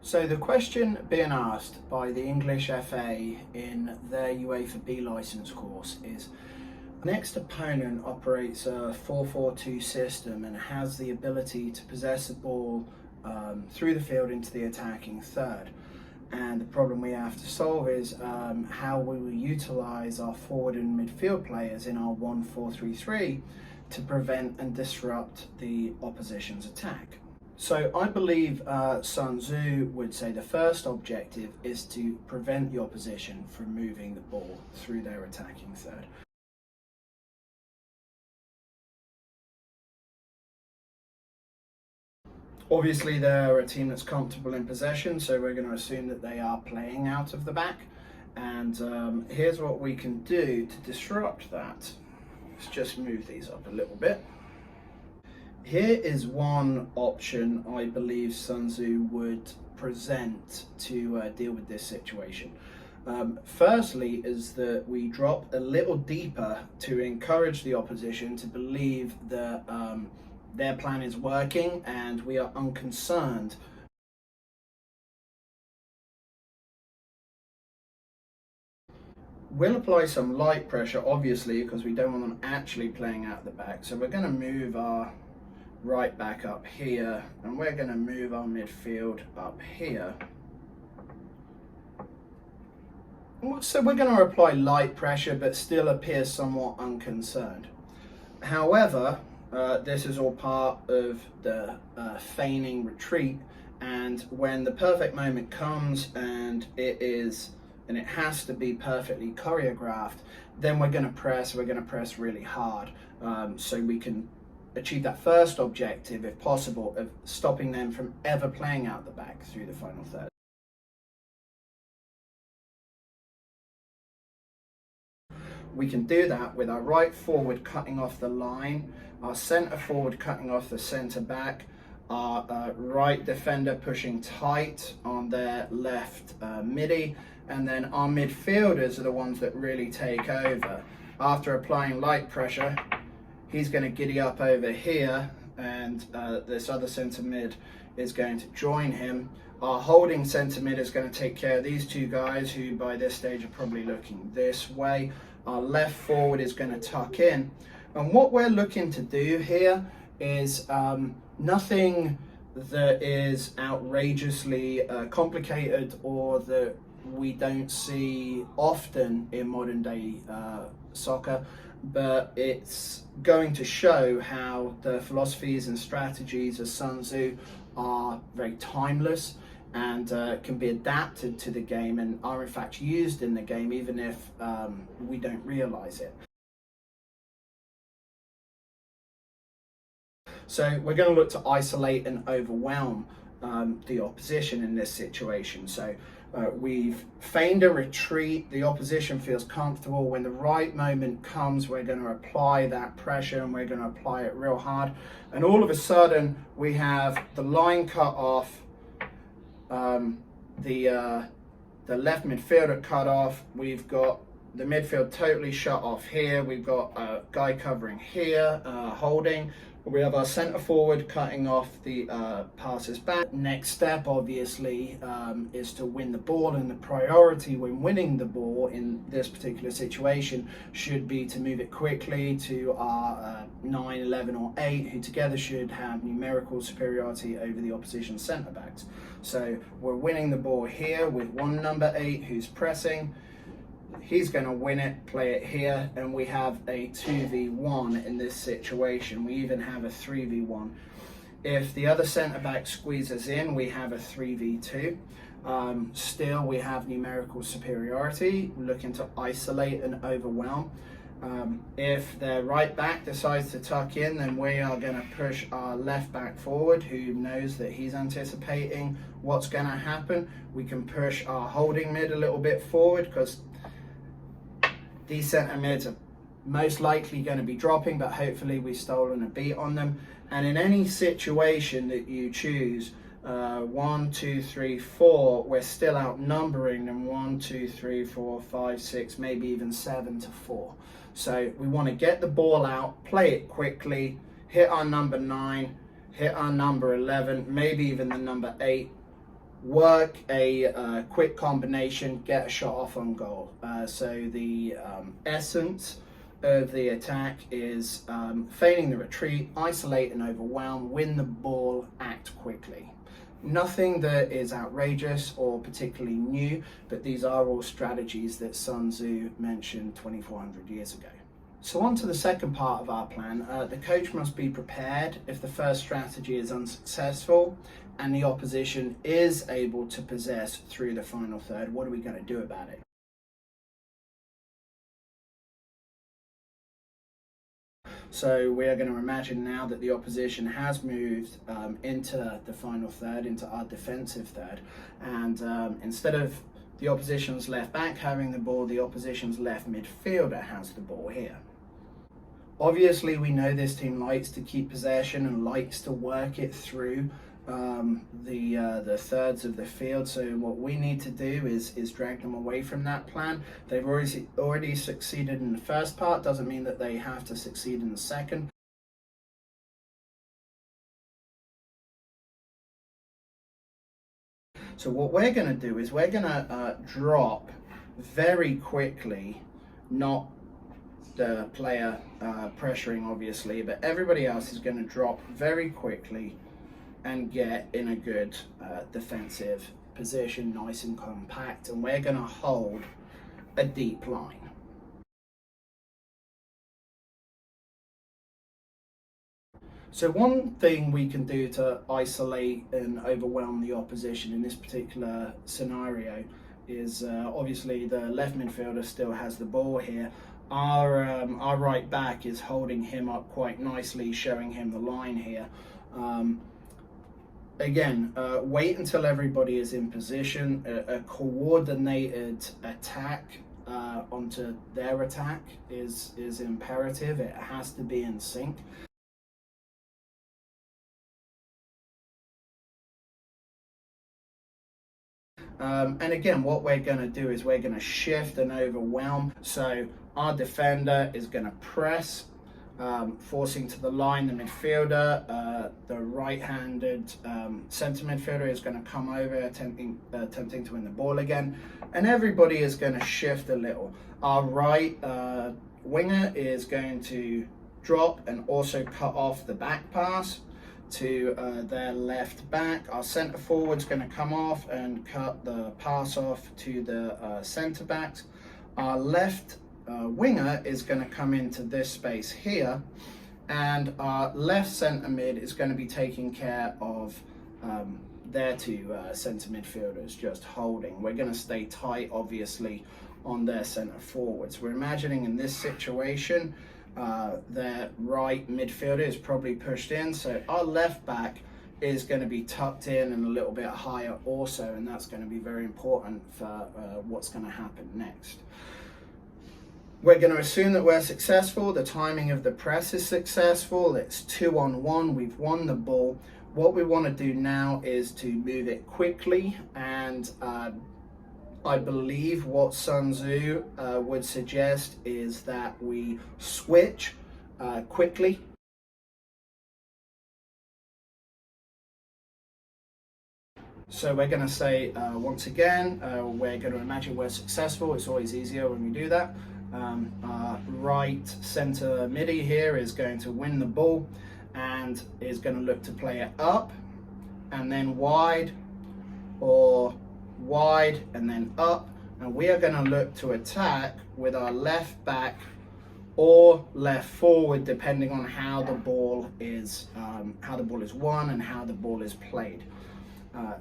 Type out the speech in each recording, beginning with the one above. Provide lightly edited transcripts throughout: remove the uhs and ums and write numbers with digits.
So the question being asked by the English FA in their UEFA B licence course is, next opponent operates a 4-4-2 system and has the ability to possess the ball through the field into the attacking third. And the problem we have to solve is how we will utilise our forward and midfield players in our 1-4-3-3 to prevent and disrupt the opposition's attack. So I believe Sun Tzu would say the first objective is to prevent the opposition from moving the ball through their attacking third. Obviously they're a team that's comfortable in possession, so we're going to assume that they are playing out of the back. And here's what we can do to disrupt that. Let's just move these up a little bit. Here is one option I believe Sun Tzu would present to deal with this situation. Firstly is that we drop a little deeper to encourage the opposition to believe that their plan is working and we are unconcerned. We'll apply some light pressure, obviously, because we don't want them actually playing out the back. So we're going to move our right back up here and we're going to move our midfield up here. So we're going to apply light pressure but still appear somewhat unconcerned. However, this is all part of the feigning retreat, and when the perfect moment comes and it has to be perfectly choreographed, then we're going to press really hard, so we can achieve that first objective, if possible, of stopping them from ever playing out the back through the final third. We can do that with our right forward cutting off the line, our centre forward cutting off the centre back, our right defender pushing tight on their left midi, and then our midfielders are the ones that really take over. After applying light pressure, he's going to giddy up over here, and this other centre mid is going to join him. Our holding centre mid is going to take care of these two guys, who by this stage are probably looking this way. Our left forward is going to tuck in. And what we're looking to do here is nothing that is outrageously complicated or that we don't see often in modern day soccer, but it's going to show how the philosophies and strategies of Sun Tzu are very timeless and can be adapted to the game and are in fact used in the game, even if we don't realize it. So we're going to look to isolate and overwhelm the opposition in this situation. So we've feigned a retreat, the opposition feels comfortable. When the right moment comes, we're going to apply that pressure and we're going to apply it real hard. And all of a sudden we have the line cut off, the left midfielder cut off, we've got the midfield totally shut off here, we've got a guy covering here, holding. We have our centre forward cutting off the passes back. Next step, obviously, is to win the ball, and the priority when winning the ball in this particular situation should be to move it quickly to our 9, 11 or 8, who together should have numerical superiority over the opposition centre backs. So we're winning the ball here with one number 8 who's pressing. He's going to win it, play it here, and we have a 2v1 in this situation. We even have a 3v1. If the other centre-back squeezes in, we have a 3v2. Still, we have numerical superiority. We're looking to isolate and overwhelm. If their right back decides to tuck in, then we are going to push our left back forward, who knows that he's anticipating what's going to happen. We can push our holding mid a little bit forward, because these centre mids are most likely going to be dropping, but hopefully we've stolen a beat on them. And in any situation that you choose, 1, 2, 3, 4, we're still outnumbering them 1, 2, 3, 4, 5, 6, maybe even 7 to 4. So we want to get the ball out, play it quickly, hit our number 9, hit our number 11, maybe even the number 8, work a quick combination, get a shot off on goal. So the essence of the attack is feigning the retreat, isolate and overwhelm, win the ball, act quickly. Nothing that is outrageous or particularly new, but these are all strategies that Sun Tzu mentioned 2,400 years ago. So on to the second part of our plan. The coach must be prepared if the first strategy is unsuccessful and the opposition is able to possess through the final third. What are we going to do about it? So we are going to imagine now that the opposition has moved into the final third, into our defensive third, and instead of the opposition's left back having the ball, the opposition's left midfielder has the ball here. Obviously, we know this team likes to keep possession and likes to work it through the thirds of the field. So what we need to do is drag them away from that plan. They've already succeeded in the first part. Doesn't mean that they have to succeed in the second. So what we're going to do is we're going to drop very quickly, not the player pressuring obviously, but everybody else is going to drop very quickly and get in a good defensive position, nice and compact, and we're going to hold a deep line. So one thing we can do to isolate and overwhelm the opposition in this particular scenario is obviously the left midfielder still has the ball here. Our right back is holding him up quite nicely, showing him the line here. Again, wait until everybody is in position. A coordinated attack onto their attack is imperative. It has to be in sync. And again, what we're going to do is we're going to shift and overwhelm. So our defender is going to press, forcing to the line the midfielder. The right-handed centre midfielder is going to come over, attempting to win the ball again. And everybody is going to shift a little. Our right winger is going to drop and also cut off the back pass to their left back. Our centre forward's going to come off and cut the pass off to the centre backs. Our left winger is going to come into this space here, and our left centre mid is going to be taking care of their two centre midfielders, just holding. We're going to stay tight, obviously, on their centre forwards. We're imagining in this situation their right midfielder is probably pushed in, so our left back is going to be tucked in and a little bit higher also, and that's going to be very important for what's going to happen next. We're going to assume that we're successful. The timing of the press is successful. It's 2-on-1. We've won the ball. What we want to do now is to move it quickly, and I believe what Sun Tzu would suggest is that we switch quickly. So we're going to say once again, we're going to imagine we're successful. It's always easier when we do that. Our right centre midi here is going to win the ball and is going to look to play it up and then wide, or wide and then up, and we are going to look to attack with our left back or left forward, depending on how the ball is won and how the ball is played.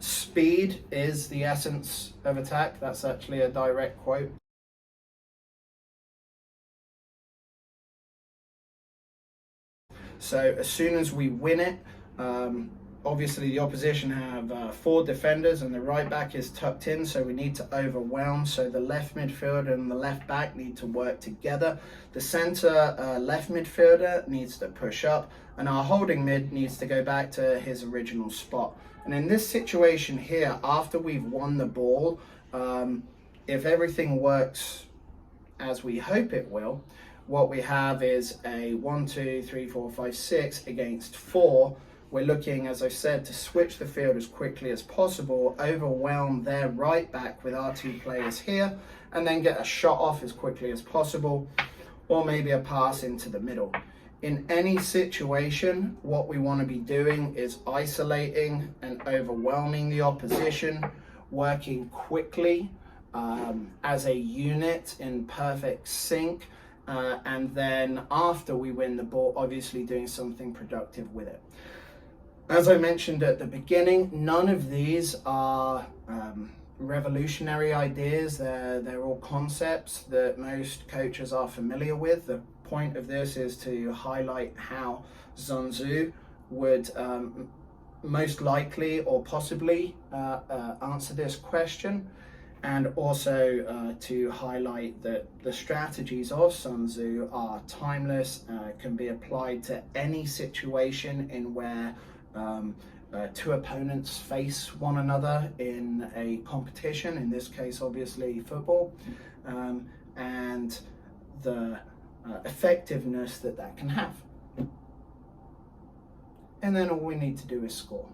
Speed is the essence of attack. That's actually a direct quote. So as soon as we win it, obviously the opposition have 4 defenders and the right back is tucked in, so we need to overwhelm. So the left midfielder and the left back need to work together. The centre left midfielder needs to push up, and our holding mid needs to go back to his original spot. And in this situation here, after we've won the ball, if everything works as we hope it will, what we have is a 1, 2, 3, 4, 5, 6 against 4, We're looking, as I said, to switch the field as quickly as possible, overwhelm their right back with our two players here, and then get a shot off as quickly as possible, or maybe a pass into the middle. In any situation, what we want to be doing is isolating and overwhelming the opposition, working quickly as a unit in perfect sync, and then after we win the ball, obviously doing something productive with it. As I mentioned at the beginning, none of these are revolutionary ideas. They're all concepts that most coaches are familiar with. The point of this is to highlight how Sun Tzu would most likely or possibly answer this question, and also to highlight that the strategies of Sun Tzu are timeless, can be applied to any situation in where two opponents face one another in a competition, in this case obviously football, and the effectiveness that can have. And then all we need to do is score.